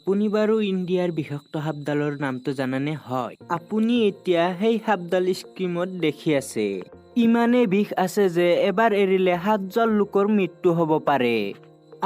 আপুনি বাৰু ইণ্ডিয়াৰ বিষাক্ত সাপডালৰ নামটো জানানে? হয়, আপুনি এতিয়া সেই সাপডাল স্ক্ৰীমত দেখি আছে। ইমানে বিষ আছে যে এবাৰ এৰিলে 7জন লোকৰ মৃত্যু হ'ব পাৰে।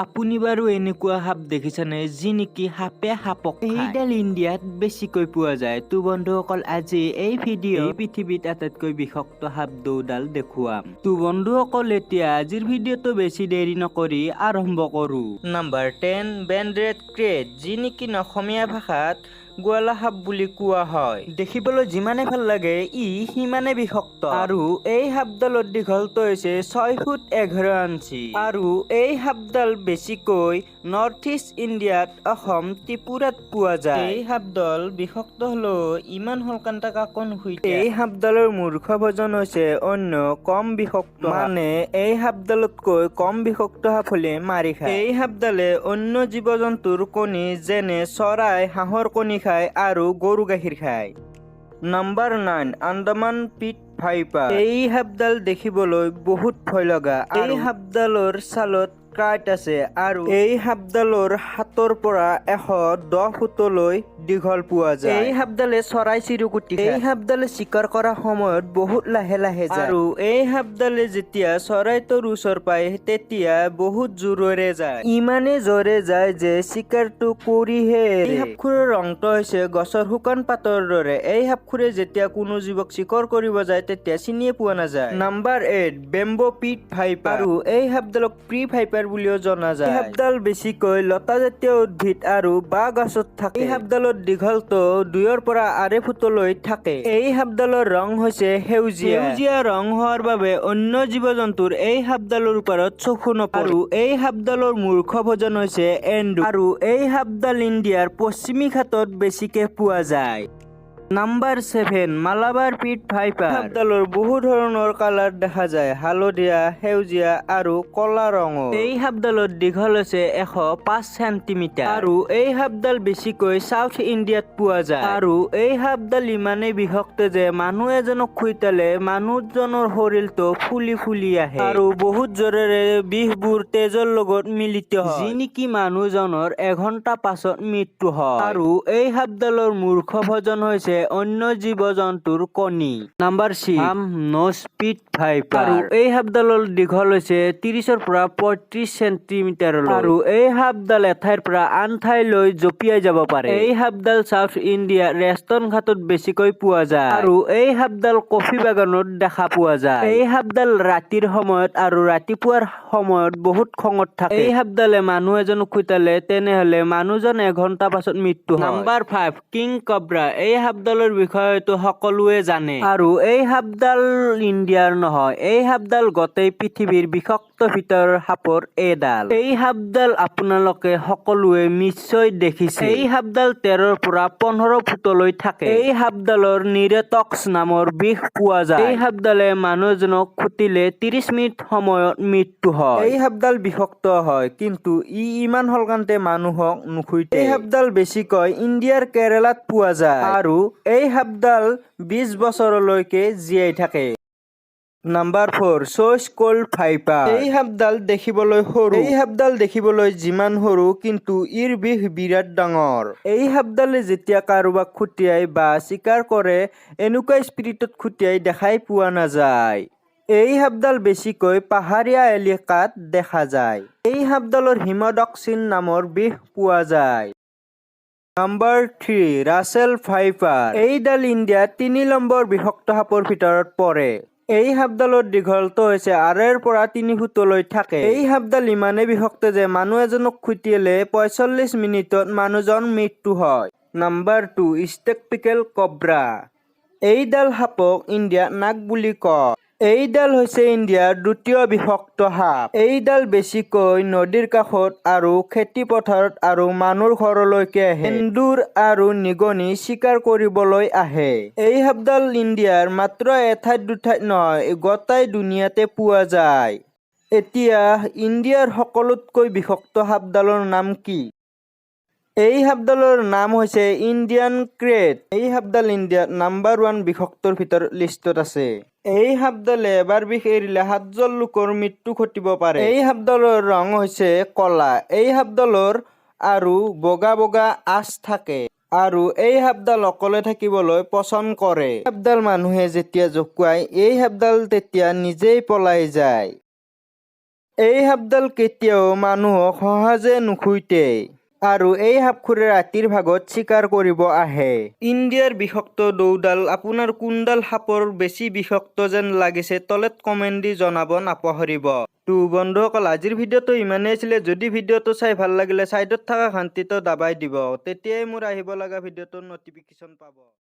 আপুনি বাৰু এনেকুৱা সাপ দেখিছেনে যি নেকি সাপে সাপক খায়? এইডাল ইণ্ডিয়াত বেছিকৈ পোৱা যায়। তো বন্ধুসকল, আজি এই ভিডিঅ'ত পৃথিৱীত আটাইতকৈ বিষাক্ত সাপ 2ডাল দেখুৱাম। তো বন্ধুসকল, এতিয়া আজিৰ ভিডিঅ'টো বেছি দেৰি নকৰি আৰম্ভ কৰো। নাম্বাৰ 10, বেণ্ড ৰেড ক্ৰেট, যি নেকি অসমীয়া ভাষাত গোৱালা সাপ বুলি কোৱা হয়। দেখিবলৈ যিমানে ভাল লাগে ই সিমানে বিষাক্ত। আৰু এই সাপডালৰ দীঘলটো হৈছে 6 ফুট 11 ইঞ্চি। আৰু এই সাপডাল বেছিকৈ নৰ্থ ইষ্ট ইণ্ডিয়াত অসম ত্ৰিপুৰাত পোৱা যায়। এই সাপডাল বিষাক্ত হলেও ইমান সোনকালে কাকো নুখুইতে। এই সাপডালৰ মূৰ্খ ভোজন হৈছে অন্য কম বিষাক্ত, মানে এই সাপডালতকৈ কম বিষাক্ত সাপ হলে মাৰি খায়। এই সাপডালে অন্য জীৱ জন্তুৰ কণী যেনে চৰাই, হাঁহৰ কণী খায় আৰু গৰু গাখীৰ খায়। Number 9, Andaman pit viper. এই সাপডাল দেখিবলৈ বহুত ভয় লগা। এই সাপডালৰ ছালত কাঁইট আছে আৰু এই সাপডালৰ 7ৰ পৰা 110 ফুটলৈ দীঘল পোৱা যায়। এই সাপডালে চৰাই চিৰিকটি খায়। এই সাপডালে চিকাৰ কৰাৰ সময়ত বহুত লাহে লাহে যায় আৰু এই সাপডালে যেতিয়া চৰাইটোৰ ওচৰ পায় তেতিয়া বহুত জোৰেৰে যায়। ইমানে জোৰে যায় যে চিকাৰটো কৰিহে এৰে। এই সাপখোৰৰ ৰংটো হৈছে গছৰ শুকান পাতৰ দৰে। এই সাপখোৰে যেতিয়া কোনো জীৱক চিকাৰ কৰিব যায় তেতিয়া চিনিয়ে পোৱা নাযায়। Number 8, bamboo pit viper. আৰু এই সাপডালক প্ৰি ভাইপাৰ বুলিও জনা যায়। এই সাপডাল বেছিকৈ লতা জাতীয় উদ্ভিদ আৰু বাঁহ গছত থাকে। এই সাপডালৰ দীঘলটো 2ৰ পৰা 2.5 ফুটলৈ থাকে। এই সাপডালৰ ৰং হৈছে সেউজীয়া। সেউজীয়া ৰং হোৱাৰ বাবে অন্য জীৱ জন্তুৰ এই সাপডালৰ ওপৰত চকু নপৰে। আৰু এই সাপডালৰ মূৰ্খ ভোজন হৈছে এন্দুৰ। আৰু এই সাপডাল ইণ্ডিয়াৰ পশ্চিমী ঘাটত বেছিকে পোৱা যায়। নাম্বাৰ 7, মালাবাৰ পিট ভাইপাৰ। সাপডালৰ বহু ধৰণৰ কালাৰ দেখা যায়, হালধীয়া, সেউজীয়া আৰু কলা ৰঙৰ। এই সাপডালৰ দীঘল হৈছে 105 চেণ্টিমিটাৰ। আৰু এই সাপডাল বেছিকৈ সাউথ ইণ্ডিয়াত পোৱা যায়। আৰু এই সাপডাল ইমানেই বিষাক্ত যে মানুহ এজনক খুইটালে মানুহজনৰ শৰীৰটো ফুলি ফুলি আহে আৰু বহুত জোৰেৰে বিষবোৰ তেজৰ লগত মিলিত হয়, যি নেকি মানুহজনৰ এঘণ্টা পাছত মৃত্যু হয়। আৰু এই সাপডালৰ মূৰ্খ ভোজন হৈছে অন্য জীৱ জন্তুৰ কণী। Number 6, nose pit viper. আৰু এই সাপডালৰ দীঘল হৈছে 30ৰ পৰা 35 চেণ্টিমিটাৰ। আৰু এই সাপডাল এঠাইৰ পৰা আন ঠাইলৈ জঁপিয়াই যাব পাৰে। এই সাপডাল সাউথ ইণ্ডিয়াৰ ৰেষ্টন ঘাটত বেছিকৈ পোৱা যায়। আৰু এই সাপডাল কফি বাগানত দেখা পোৱা যায়। এই সাপডাল ৰাতিৰ সময়ত আৰু ৰাতিপুৱাৰ সময়ত বহুত খঙত থাকে। এই সাপডালে মানুহ এজনক খুইটালে তেনেহলে মানুহজন এঘণ্টা পাছত মৃত্যু হয়। Number 5, king কব্ৰা। এই সাপডালৰ বিষয়েটো সকলোৱে জানে। আৰু এই সাপডাল ইণ্ডিয়াৰ নহয়, এই সাপডাল গোটেই পৃথিৱীৰ বিষাক্ত ভিতৰৰ সাপৰ এডাল। এই সাপডাল আপোনালোকে সকলোৱে নিশ্চয় দেখিছে। এই সাপডাল 13ৰ পৰা 15 ফুটলৈ থাকে। এই সাপডালৰ নিৰেটক্স নামৰ বিষ পোৱা যায়। এই সাপডালে মানুহ এজনক খুটিলে 30 মিনিট সময়ত মৃত্যু হয়। এই সাপডাল বিষাক্ত হয়, কিন্তু ই ইমান সোনকালে মানুহক নুখুইতে। এই সাপডাল বেছিকৈ ইণ্ডিয়াৰ কেৰালাত পোৱা যায়। আৰু এই সাপডাল 20 বছৰলৈকে জীয়াই থাকে। Number 4, choice cold viper. এই সাপডাল দেখিবলৈ সৰু। এই সাপডাল দেখিবলৈ যিমান সৰু কিন্তু ইৰ বিষ বিৰাট ডাঙৰ। এই সাপডালে যেতিয়া কাৰোবাক খুটিয়াই বা চিকাৰ কৰে এনেকুৱা স্পিৰিটত খুটিয়াই দেখাই পোৱা নাযায়। এই সাপডাল বেছিকৈ পাহাৰীয়া এলেকাত দেখা যায়। এই সাপডালৰ হিমডক্সিন নামৰ বিষ পোৱা যায়। Number 3, Russell viper. এইডাল ইণ্ডিয়াত 3 নম্বৰ বিষাক্ত সাপৰ ভিতৰত পৰে। এই সাপডালৰ দীঘলটো হৈছে 2.5ৰ পৰা 3 ফুটলৈ থাকে। এই সাপডাল ইমানেই বিষাক্ত যে মানুহ এজনক খুটিয়ালে 45 মিনিটত মানুহজন মৃত্যু হয়। Number 2, spectacled cobra. এইডাল সাপক ইণ্ডিয়াত নাগ বুলি কয়। এইডাল হৈছে ইণ্ডিয়াৰ 2য় বিষাক্ত সাপ। এইডাল বেছিকৈ নদীৰ কাষত আৰু খেতি পথাৰত আৰু মানুহৰ ঘৰলৈকে আহে। এন্দুৰ আৰু নিগনি চিকাৰ কৰিবলৈ আহে। এই সাপডাল ইণ্ডিয়াৰ মাত্ৰ এঠাইত দুঠাইত নহয়, গোটেই দুনিয়াতে পোৱা যায়। এতিয়া ইণ্ডিয়াৰ সকলোতকৈ বিষাক্ত সাপডালৰ নাম কি? এই সাপডালৰ নাম হৈছে ইণ্ডিয়ান ক্ৰেট। এই সাপডাল ইণ্ডিয়াত নাম্বাৰ 1 বিষাক্তৰ ভিতৰত লিষ্টত আছে। এই সাপডালে এবাৰ বিষ এৰিলে 7জন লোকৰ মৃত্যু ঘটিব পাৰে। এই সাপডালৰ ৰং হৈছে কলা। এই সাপডালৰ আৰু বগা বগা আঁচ থাকে আৰু এই সাপডাল অকলে থাকিবলৈ পছন্দ কৰে। সাপডাল মানুহে যেতিয়া জোকায় এই সাপডাল তেতিয়া নিজেই পলাই যায়। এই সাপডাল কেতিয়াও মানুহক সহজে নুখুইটে আৰু এই সাপখোৰে ৰাতিৰ ভাগত চিকাৰ কৰিব আহে। ইণ্ডিয়াৰ বিষাক্ত দৌডাল আপোনাৰ কোনডাল সাপৰ বেছি বিষাক্ত যেন লাগিছে তলত কমেণ্ট দি জনাব নাপাহৰিব। তো বন্ধুসকল আজিৰ ভিডিঅ'টো ইমানেই আছিলে। যদি ভিডিঅ'টো চাই ভাল লাগিলে ছাইডত থকা ঘণ্টিটো দাবাই দিব, তেতিয়াই মোৰ আহিব লগা ভিডিঅ'টোৰ নটিফিকেশ্যন পাব।